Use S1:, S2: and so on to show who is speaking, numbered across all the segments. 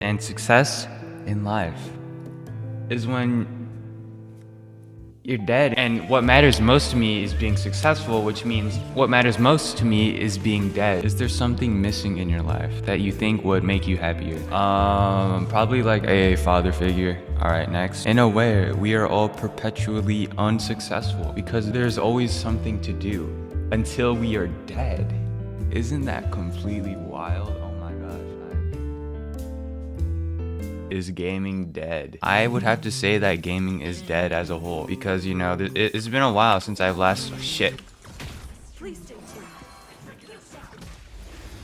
S1: And success in life is when you're dead. And what matters most to me is being successful, which means what matters most to me is being dead. Is there something missing in your life that you think would make you happier? Probably like a father figure. All right, next. In a way, we are all perpetually unsuccessful because there's always something to do until we are dead. Isn't that completely wild? Oh my gosh, man. Is gaming dead? I would have to say that gaming is dead as a whole because, you know, it's been a while since I've last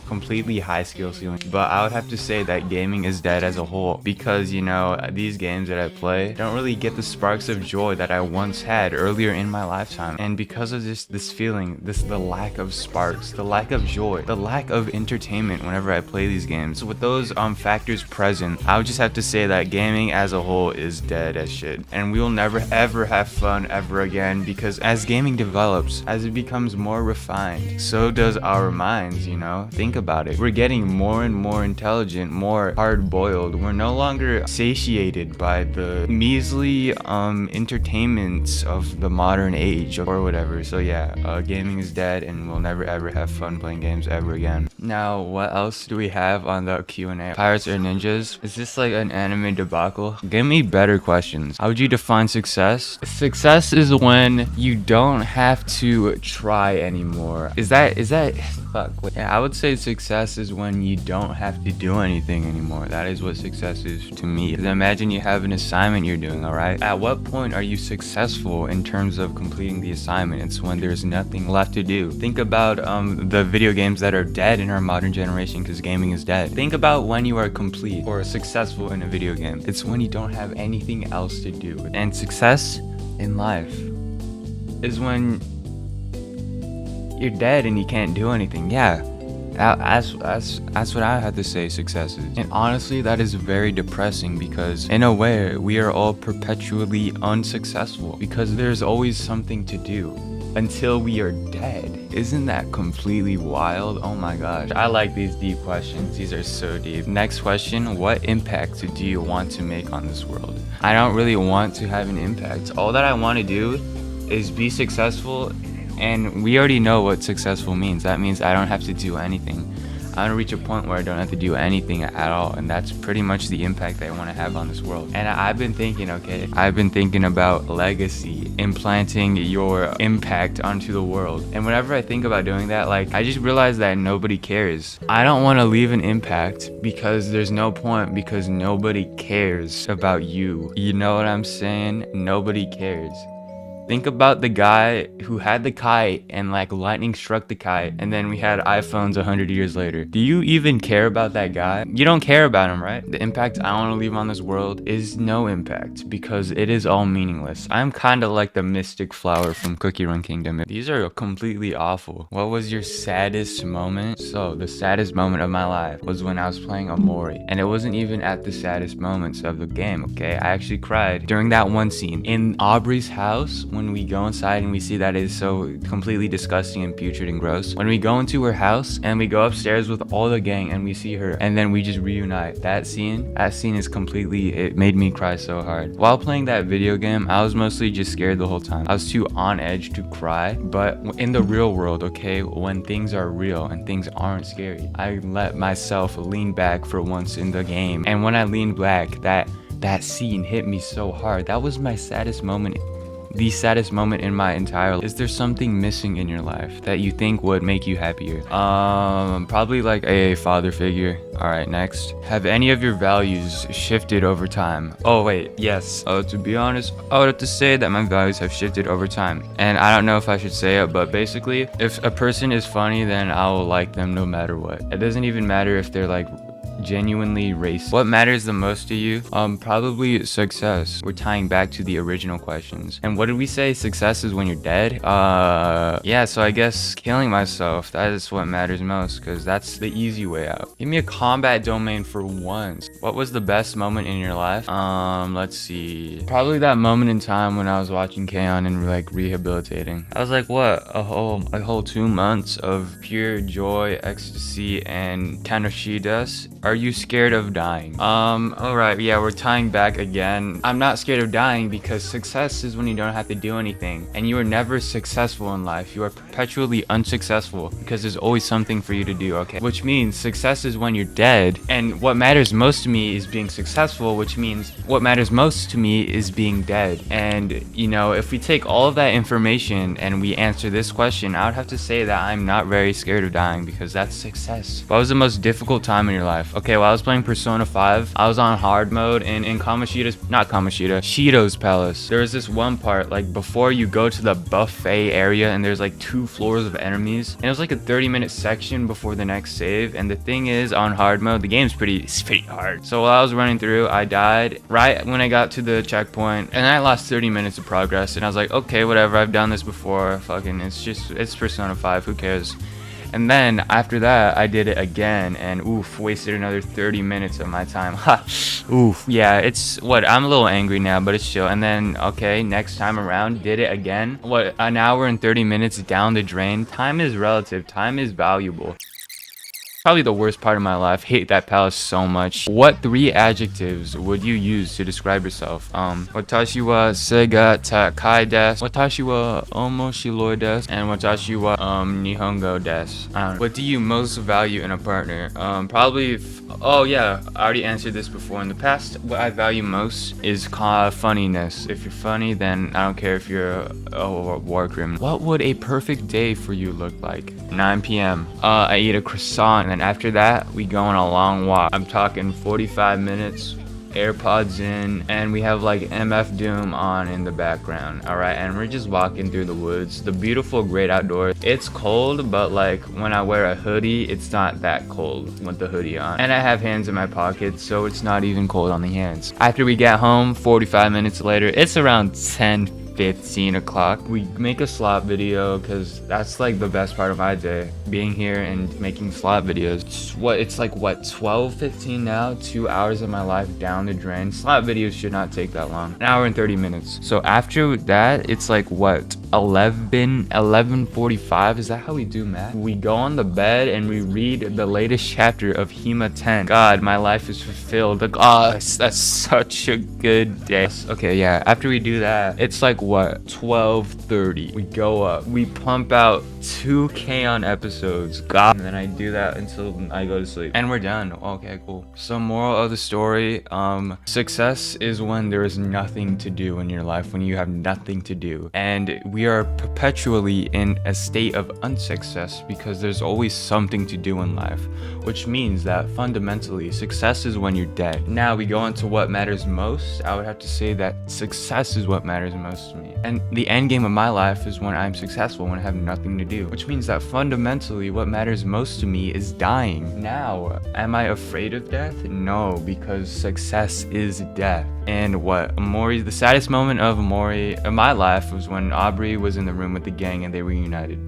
S1: completely high skill ceiling, but I would have to say that gaming is dead as a whole because, you know, these games that I play don't really get the sparks of joy that I once had earlier in my lifetime. And because of this feeling, the lack of sparks, the lack of joy, the lack of entertainment whenever I play these games, with those factors present, I would just have to say that gaming as a whole is dead as shit, and we will never ever have fun ever again because as gaming develops, as it becomes more refined, so does our minds. You know, think about it. We're getting more and more intelligent, more hard-boiled. We're no longer satiated by the measly entertainments of the modern age or whatever. So yeah, gaming is dead and we'll never ever have fun playing games ever again. Now, what else do we have on the Q&A? Pirates or ninjas? Is this like an anime debacle? Give me better questions. How would you define success? Success is when you don't have to try anymore. Is that fuck? Yeah, I would say success is when you don't have to do anything anymore. That is what success is to me. 'Cause imagine you have an assignment you're doing, all right? At what point are you successful in terms of completing the assignment? It's when there's nothing left to do. Think about the video games that are dead in our modern generation because gaming is dead. Think about when you are complete or successful in a video game. It's when you don't have anything else to do. And success in life is when you're dead and you can't do anything. Yeah, that's what I had to say success is. And honestly, that is very depressing because in a way, we are all perpetually unsuccessful because there's always something to do until we are dead. Isn't that completely wild? Oh my gosh. I like these deep questions. These are so deep. Next question, what impact do you want to make on this world? I don't really want to have an impact. All that I want to do is be successful, and we already know what successful means. That means I don't have to do anything. I want to reach a point where I don't have to do anything at all, and that's pretty much the impact that I want to have on this world. And I've been thinking about legacy, implanting your impact onto the world. And whenever I think about doing that, like, I just realize that nobody cares. I don't want to leave an impact because there's no point, because nobody cares about you. You know what I'm saying? Nobody cares. Think about the guy who had the kite and like lightning struck the kite, and then we had iPhones 100 years later. Do you even care about that guy? You don't care about him, right? The impact I want to leave on this world is no impact because it is all meaningless. I'm kind of like the mystic flower from Cookie Run Kingdom. These are completely awful. What was your saddest moment? So the saddest moment of my life was when I was playing Amori, and it wasn't even at the saddest moments of the game, okay? I actually cried during that one scene in Aubrey's house. When we go inside and we see that it is so completely disgusting and putrid and gross. When we go into her house and we go upstairs with all the gang and we see her and then we just reunite. That scene is completely, it made me cry so hard. While playing that video game, I was mostly just scared the whole time. I was too on edge to cry, but in the real world, okay, when things are real and things aren't scary, I let myself lean back for once in the game. And when I leaned back, that scene hit me so hard. That was my saddest moment. The saddest moment in my entire life. Is there something missing in your life that you think would make you happier? Probably like a father figure. All right, next. Have any of your values shifted over time? Oh wait, yes. To be honest, I would have to say that my values have shifted over time. And I don't know if I should say it, but basically, if a person is funny, then I will like them no matter what. It doesn't even matter if they're like genuinely racist. What matters the most to you? Probably success. We're tying back to the original questions. And what did we say? Success is when you're dead? Yeah, so I guess killing myself, that is what matters most, because that's the easy way out. Give me a combat domain for once. What was the best moment in your life? Let's see. Probably that moment in time when I was watching K-On! And like rehabilitating. I was like, what? A whole 2 months of pure joy, ecstasy, and Tanoshi desu? Are you scared of dying? Alright, yeah, we're tying back again. I'm not scared of dying because success is when you don't have to do anything. And you are never successful in life. You are perpetually unsuccessful because there's always something for you to do, okay? Which means success is when you're dead. And what matters most to me is being successful, which means what matters most to me is being dead. And, you know, if we take all of that information and we answer this question, I would have to say that I'm not very scared of dying because that's success. What was the most difficult time in your life? Okay, while I was playing Persona 5, I was on hard mode and in Shido's palace. There was this one part, like before you go to the buffet area and there's like 2 floors of enemies. And it was like a 30-minute section before the next save. And the thing is, on hard mode, the game's pretty hard. So while I was running through, I died right when I got to the checkpoint and I lost 30 minutes of progress. And I was like, okay, whatever, I've done this before. Fucking, it's Persona 5, who cares? And then after that, I did it again and oof, wasted another 30 minutes of my time. Ha, oof. Yeah, I'm a little angry now, but it's chill. And then, okay, next time around, did it again. An hour and 30 minutes down the drain. Time is relative. Time is valuable. Probably the worst part of my life. Hate that palace so much. What 3 adjectives would you use to describe yourself? Watashi wa sega takai desu, watashi wa omoshiroi desu, and watashi wa nihongo desu. I don't know. What do you most value in a partner? Probably oh yeah, I already answered this before in the past. What I value most is funniness. If you're funny, then I don't care if you're a war criminal. What would a perfect day for you look like? 9 p.m. I eat a croissant, and then after that, we go on a long walk. I'm talking 45 minutes, AirPods in, and we have like MF Doom on in the background. Alright, and we're just walking through the woods, the beautiful great outdoors. It's cold, but like when I wear a hoodie, it's not that cold with the hoodie on. And I have hands in my pockets, so it's not even cold on the hands. After we get home, 45 minutes later, it's around 10:15 o'clock. We make a slot video because that's like the best part of my day, being here and making slot videos. It's like 12:15 now, 2 hours of my life down the drain. Slot videos should not take that long, an hour and 30 minutes. So after that, it's like 11:45. Is that how we do math? We go on the bed and we read the latest chapter of Hima 10. God, my life is fulfilled. Like, oh, that's such a good day. Okay, yeah, after we do that, it's like 12:30. We go up, we pump out 2K on episodes, God, and then I do that until I go to sleep and we're done. Okay, cool. So moral of the story, success is when there is nothing to do in your life, when you have nothing to do, and we are perpetually in a state of unsuccess because there's always something to do in life, which means that fundamentally success is when you're dead. Now we go on to what matters most. I would have to say that success is what matters most to me, and the end game of my life is when I'm successful, when I have nothing to do, which means that fundamentally what matters most to me is dying. Now, am I afraid of death? No, because success is death. And the saddest moment of my life was when Aubrey was in the room with the gang and they reunited.